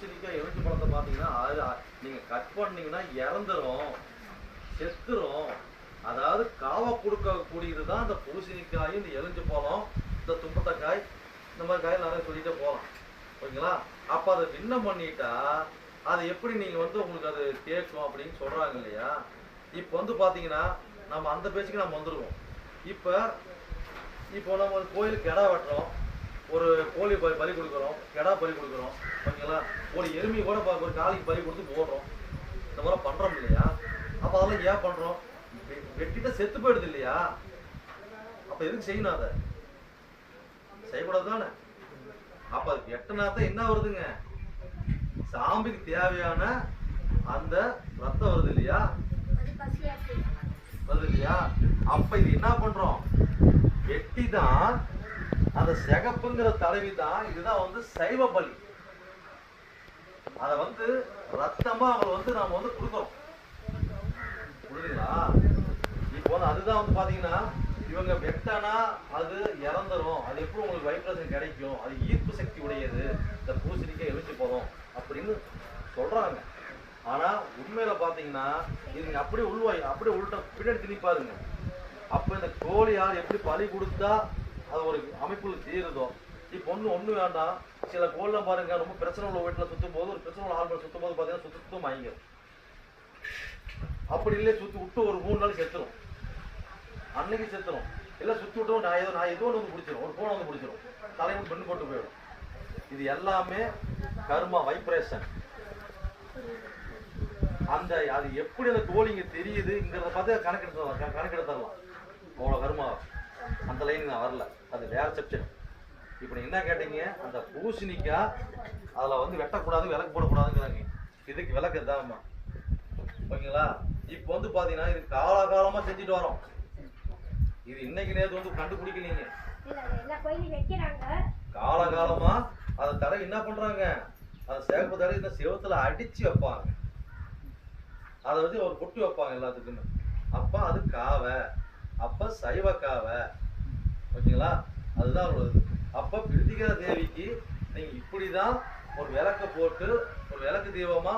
பூசணிக்காய் எலுமிச்சை பழத்தை பார்த்தீங்கன்னா அது நீங்க கட் பண்ணீங்கன்னா இறந்துரும், செத்துரும். அதாவது காவை கொடுக்கக்கூடியது தான் இந்த பூசணிக்காய், இந்த எலுமிச்சை பழம், இந்த தும்பத்தக்காய், இந்த மாதிரி காய் நிறைய சொல்லிட்டே போகலாம். ஓகேங்களா? அப்போ அதை விண்ணம் பண்ணிட்டா அதை எப்படி நீங்க உங்களுக்கு அது கேட்கும் அப்படின்னு சொல்றாங்க இல்லையா? இப்போ பார்த்தீங்கன்னா நம்ம அந்த பேச்சுக்கு நம்ம வந்துருவோம். இப்போ நம்ம ஒரு கோயிலுக்கு கிடா வெட்டுறோம், ஒரு கோழி பலி கொடுக்குறோம், கிடா பலி கொடுக்குறோம். ஓகேங்களா? ஒரு எருமி கூட ஒரு காளிக்கு பலி கொடுத்து போடுறோம். இந்த மாதிரி பண்றோம் இல்லையா? அப்போ அதெல்லாம் ஏன் பண்றோம்? வெட்டிட்டா செத்து போயிடுது இல்லையா? அப்ப எதுக்கு செய்யணும்? அதை செய்யக்கூடாது தானே? அப்ப அது வெட்டினா தான் என்ன வருதுங்க? சாமிக்கு தேவையான அந்த ரத்தம் வருது இல்லையா? வருது இல்லையா? அப்ப இது என்ன பண்றோம்? வெட்டி தான் அந்த சிகப்புங்கிற தலைவி தான் இதுதான் சைவ பலி. அதை ரத்தமா அவங்களை நாம கொடுக்கிறோம். புரியுதுங்களா? இப்போ அதுதான் பாத்தீங்கன்னா இவங்க வெட்டானா அது இறந்துரும், அது எப்படி உங்களுக்கு வைப்ரேஷன் கிடைக்கும், அது ஈர்ப்பு சக்தி உடையது இந்த பூசணிக்காய் எலுமிச்சை பழம் அப்படின்னு சொல்றாங்க. ஆனா உண்மையில பாத்தீங்கன்னா இது அப்படியே அப்படியே உள்ட்ட பின்னாடி திணி பாருங்க. அப்ப இந்த கோழியால் எப்படி பலி கொடுத்தா அது ஒரு அமைப்புல தீருதோ, இப்போ ஒண்ணு வேண்டாம். சில கோழிலாம் பாருங்க, ரொம்ப பிரச்சனை உள்ள வீட்டுல சுத்தும் போது, ஒரு பிரச்சனை உள்ள ஆள்கள் சுத்தும் போது பாத்தீங்கன்னா சுத்தம் வாங்கிடும். அப்படி இல்லையே சுத்தி விட்டு ஒரு 3 நாள் செத்துரும், அன்னைக்கு செத்துரும். எல்லாம் சுத்தி விட்டோம் நான் ஏதோ பிடிச்சிடும், ஒரு போனை பிடிச்சிடும், தலைமுறை பெண்ணு போட்டு போயிடும். இது எல்லாமே கர்மா வைப்ரேஷன். அது எப்படி அந்த கோழிங்க தெரியுதுங்கிறத பார்த்து கணக்கெடுத்துடலாம். அவ்வளோ கர்மா அந்த லைன் நான் வரல, அது வேற சப்ஜெக்ட். இப்போ நீங்க என்ன கேட்டீங்க? அந்த பூசணிக்காய் அதில் வெட்டக்கூடாது, விளக்கு போடக்கூடாதுங்கிறாங்க. இதுக்கு விளக்கு தான்மா. ஓகேங்களா? இப்போ பாத்தீங்கன்னா இது காலகாலமா செஞ்சுட்டு வரோம். இது இன்னைக்கு நேரத்து கண்டுபிடிக்கலீங்க. காலகாலமா அதை தடவை என்ன பண்றாங்க? அந்த சேகப்பு தடவை இந்த செவத்துல அடிச்சு வைப்பாங்க. அதை ஒரு பொட்டி வைப்பாங்க எல்லாத்துக்குமே. அப்ப அது காவை, அப்ப சைவ காவை. ஓகேங்களா? அதுதான் உள்ளது. அப்ப பிரித்திகர தேவிக்கு நீங்க இப்படிதான் ஒரு விளக்க போட்டு ஒரு விளக்கு தீபமா